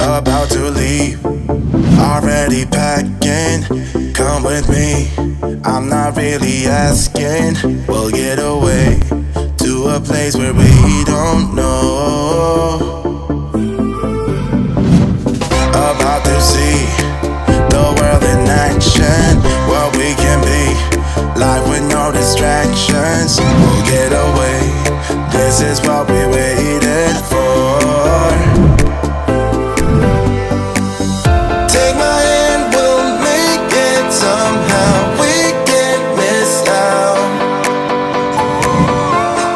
about to leave, already packing. Come with me, I'm not really asking. We'll get away to a place where we don't know. About to see the world in action, what we can be, life with no distractions. We'll get away, this is what we waited for. Take my hand, we'll make it somehow. We can't miss out.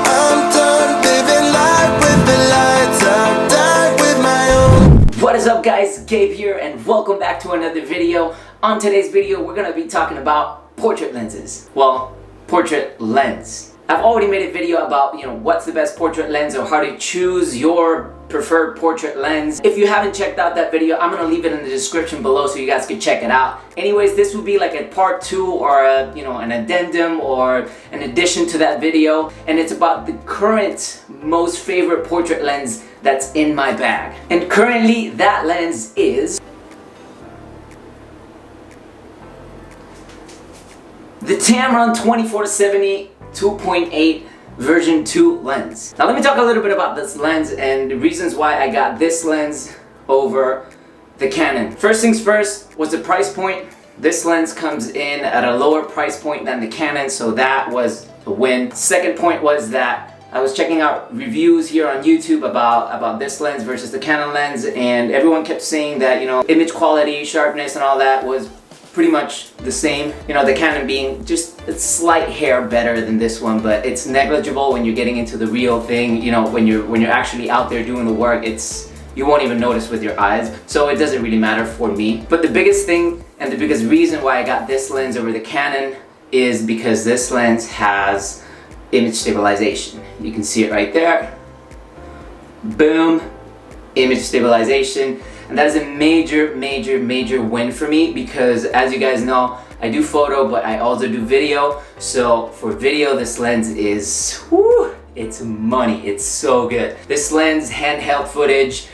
I'm done living life with the lights out, die with my own. What is up, guys? Gabe here, and welcome back to another video. On today's video, we're gonna be talking about portrait lenses. Well, portrait lens. I've already made a video about, what's the best portrait lens or how to choose your preferred portrait lens. If you haven't checked out that video, I'm gonna leave it in the description below so you guys can check it out. Anyways, this will be like a part 2 or an addendum or an addition to that video, and it's about the current most favorite portrait lens that's in my bag. And currently that lens is the Tamron 24-70 2.8 version 2 lens. Now let me talk a little bit about this lens and the reasons why I got this lens over the Canon. First things first was the price point. This lens comes in at a lower price point than the Canon, so that was a win. Second point was that I was checking out reviews here on YouTube about this lens versus the Canon lens, and everyone kept saying that, image quality, sharpness and all that was pretty much the same. The Canon being just a slight hair better than this one, but it's negligible when you're getting into the real thing. When you're actually out there doing the work, you won't even notice with your eyes, so it doesn't really matter for me. But the biggest thing and the biggest reason why I got this lens over the Canon is because this lens has image stabilization. You can see it right there. Boom, image stabilization. And that is a major win for me, because as you guys know, I do photo, but I also do video. So for video, this lens is, it's money. It's so good. This lens, handheld footage,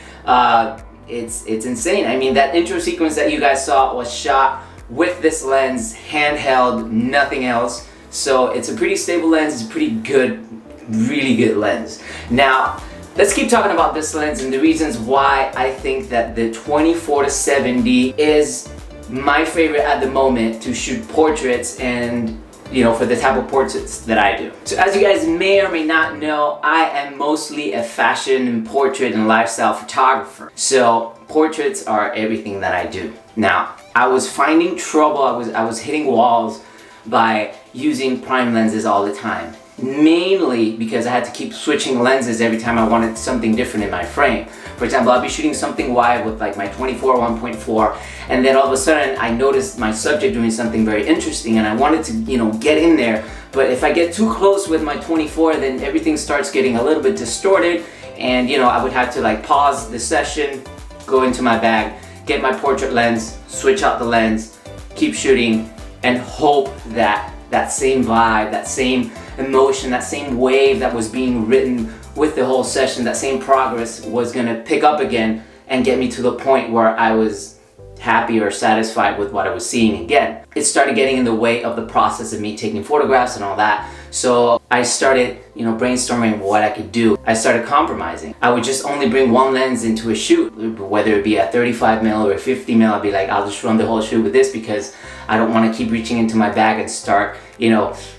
it's insane. I mean, that intro sequence that you guys saw was shot with this lens, handheld, nothing else. So it's a pretty stable lens. It's a pretty good, really good lens. Now, let's keep talking about this lens and the reasons why I think that the 24-70 is my favorite at the moment to shoot portraits and, for the type of portraits that I do. So as you guys may or may not know, I am mostly a fashion, portrait, and lifestyle photographer. So portraits are everything that I do. Now, I was finding trouble, I was hitting walls by using prime lenses all the time. Mainly because I had to keep switching lenses every time I wanted something different in my frame. For example, I'll be shooting something wide with like my 24 1.4, and then all of a sudden I noticed my subject doing something very interesting and I wanted to, get in there. But if I get too close with my 24, then everything starts getting a little bit distorted, and I would have to like pause the session, go into my bag, get my portrait lens, switch out the lens, keep shooting, and hope that that same vibe, that same emotion, that same wave that was being written with the whole session, that same progress was gonna pick up again and get me to the point where I was happy or satisfied with what I was seeing again. It started getting in the way of the process of me taking photographs and all that. So I started, brainstorming what I could do. I started compromising. I would just only bring one lens into a shoot, whether it be a 35mm or a 50mm. I'd be like, I'll just run the whole shoot with this because I don't want to keep reaching into my bag and start,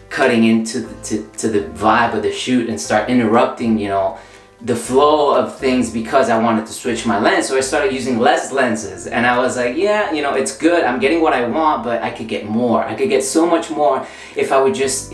cutting into the vibe of the shoot and start interrupting, the flow of things because I wanted to switch my lens. So I started using less lenses, and I was like, yeah, it's good, I'm getting what I want, but I could get more. I could get so much more if I would just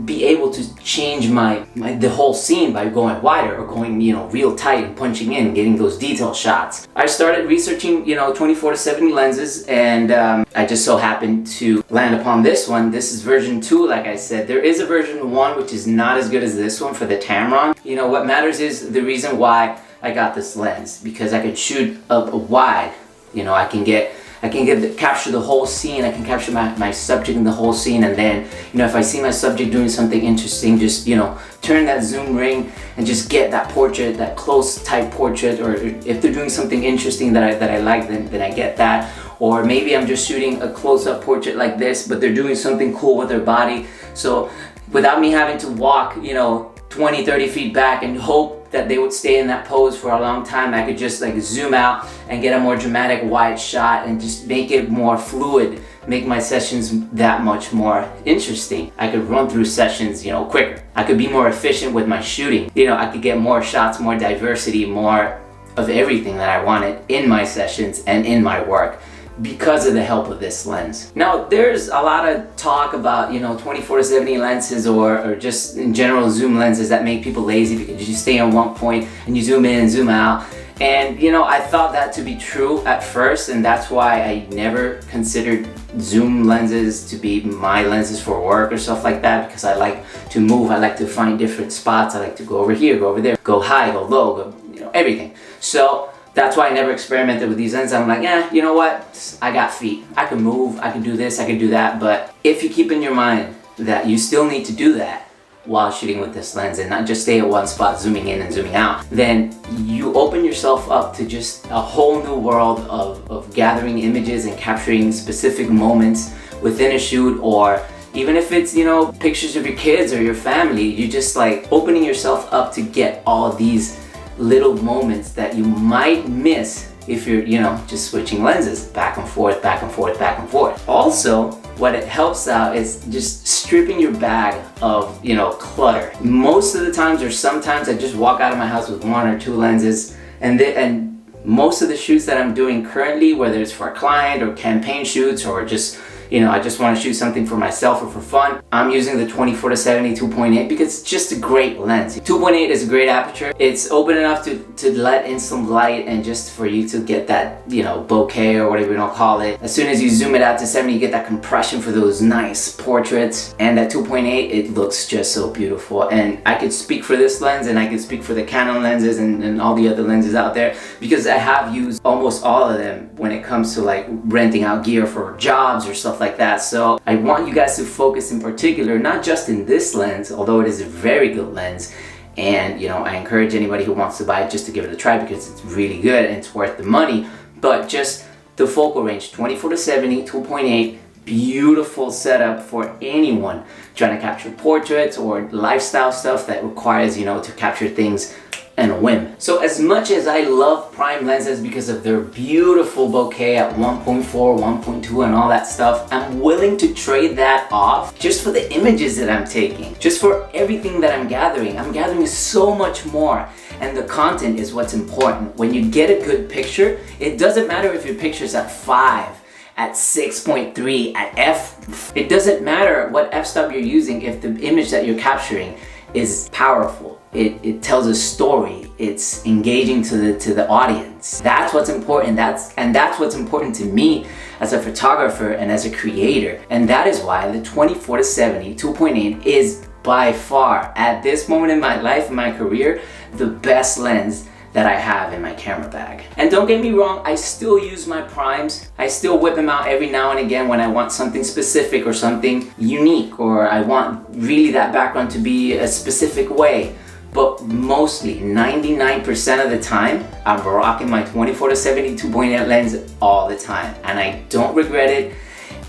be able to change the whole scene by going wider or going, real tight and punching in, getting those detail shots. I started researching, 24-70 lenses, and I just so happened to land upon this one. This is version 2, like I said. There is a version 1 which is not as good as this one for the Tamron. What matters is the reason why I got this lens, because I could shoot up wide. I can get I can capture the whole scene. I can capture my subject in the whole scene, and then, you know, if I see my subject doing something interesting, just, you know, turn that zoom ring and just get that portrait, that close type portrait. Or if they're doing something interesting that I like, then I get that. Or maybe I'm just shooting a close-up portrait like this, but they're doing something cool with their body. So without me having to walk, you know, 20, 30 feet back and hope that they would stay in that pose for a long time, I could just like zoom out and get a more dramatic wide shot and just make it more fluid, make my sessions that much more interesting. I could run through sessions, you know, quicker. I could be more efficient with my shooting. You know, I could get more shots, more diversity, more of everything that I wanted in my sessions and in my work, because of the help of this lens. Now, there's a lot of talk about, you know, 24-70 lenses or just in general zoom lenses that make people lazy because you stay on one point and you zoom in and zoom out. And, you know, I thought that to be true at first, and that's why I never considered zoom lenses to be my lenses for work or stuff like that, because I like to move, I like to find different spots, I like to go over here, go over there, go high, go low, go, you know, everything. So that's why I never experimented with these lenses. I'm like, yeah, you know what? I got feet. I can move, I can do this, I can do that. But if you keep in your mind that you still need to do that while shooting with this lens and not just stay at one spot, zooming in and zooming out, then you open yourself up to just a whole new world of gathering images and capturing specific moments within a shoot, or even if it's, you know, pictures of your kids or your family, you just like opening yourself up to get all these little moments that you might miss if you're, you know, just switching lenses back and forth, back and forth, back and forth. Also, what it helps out is just stripping your bag of, you know, clutter. Most of the times, or sometimes, I just walk out of my house with one or two lenses, and most of the shoots that I'm doing currently, whether it's for a client or campaign shoots or just, you know, I just want to shoot something for myself or for fun, I'm using the 24-70 2.8 because it's just a great lens. 2.8 is a great aperture. It's open enough to let in some light and just for you to get that, you know, bokeh or whatever you want to call it. As soon as you zoom it out to 70, you get that compression for those nice portraits. And at 2.8, it looks just so beautiful. And I could speak for this lens, and I could speak for the Canon lenses and all the other lenses out there, because I have used almost all of them when it comes to like renting out gear for jobs or stuff like that. So I want you guys to focus in particular, not just in this lens, although it is a very good lens, and, you know, I encourage anybody who wants to buy it just to give it a try because it's really good and it's worth the money, but just the focal range, 24-70 2.8, beautiful setup for anyone trying to capture portraits or lifestyle stuff that requires, you know, to capture things and a whim. So as much as I love prime lenses because of their beautiful bokeh at 1.4, 1.2 and all that stuff, I'm willing to trade that off just for the images that I'm taking, just for everything that I'm gathering. I'm gathering so much more, and the content is what's important. When you get a good picture, it doesn't matter if your picture's at 5, at 6.3, at f. It doesn't matter what f-stop you're using if the image that you're capturing is powerful. It tells a story. It's engaging to the audience. That's what's important. That's what's important to me as a photographer and as a creator. And that is why the 24-70 2.8 is by far, at this moment in my life, in my career, the best lens that I have in my camera bag. And don't get me wrong, I still use my primes. I still whip them out every now and again when I want something specific or something unique, or I want really that background to be a specific way. But mostly, 99% of the time, I'm rocking my 24-70 2.8 lens all the time. And I don't regret it.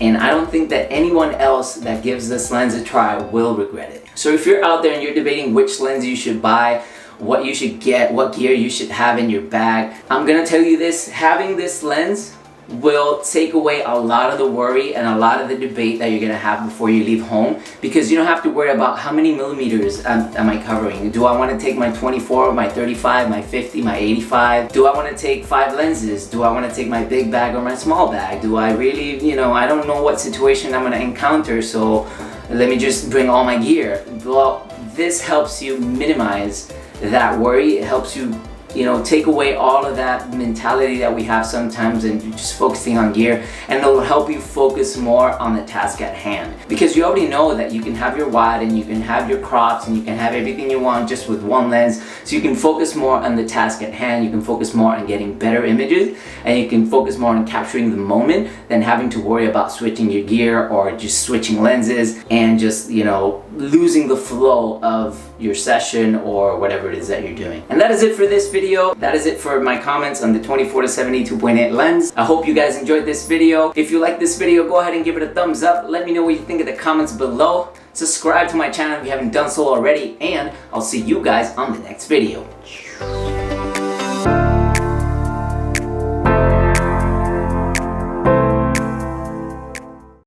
And I don't think that anyone else that gives this lens a try will regret it. So if you're out there and you're debating which lens you should buy, what you should get, what gear you should have in your bag, I'm gonna tell you this: having this lens will take away a lot of the worry and a lot of the debate that you're gonna have before you leave home, because you don't have to worry about how many millimeters am I covering. Do I want to take my 24, my 35, my 50, my 85? Do I want to take 5 lenses? Do I want to take my big bag or my small bag? Do I really, you know, I don't know what situation I'm gonna encounter, so let me just bring all my gear. Well, this helps you minimize that worry. It helps you take away all of that mentality that we have sometimes and just focusing on gear, and it'll help you focus more on the task at hand, because you already know that you can have your wide and you can have your crops and you can have everything you want just with one lens. So you can focus more on the task at hand, you can focus more on getting better images, and you can focus more on capturing the moment than having to worry about switching your gear or just switching lenses and just losing the flow of your session or whatever it is that you're doing. And that is it for this video. That is it for my comments on the 24-70 2.8 lens. I hope you guys enjoyed this video. If you like this video, go ahead and give it a thumbs up. Let me know what you think in the comments below. Subscribe to my channel if you haven't done so already, and I'll see you guys on the next video.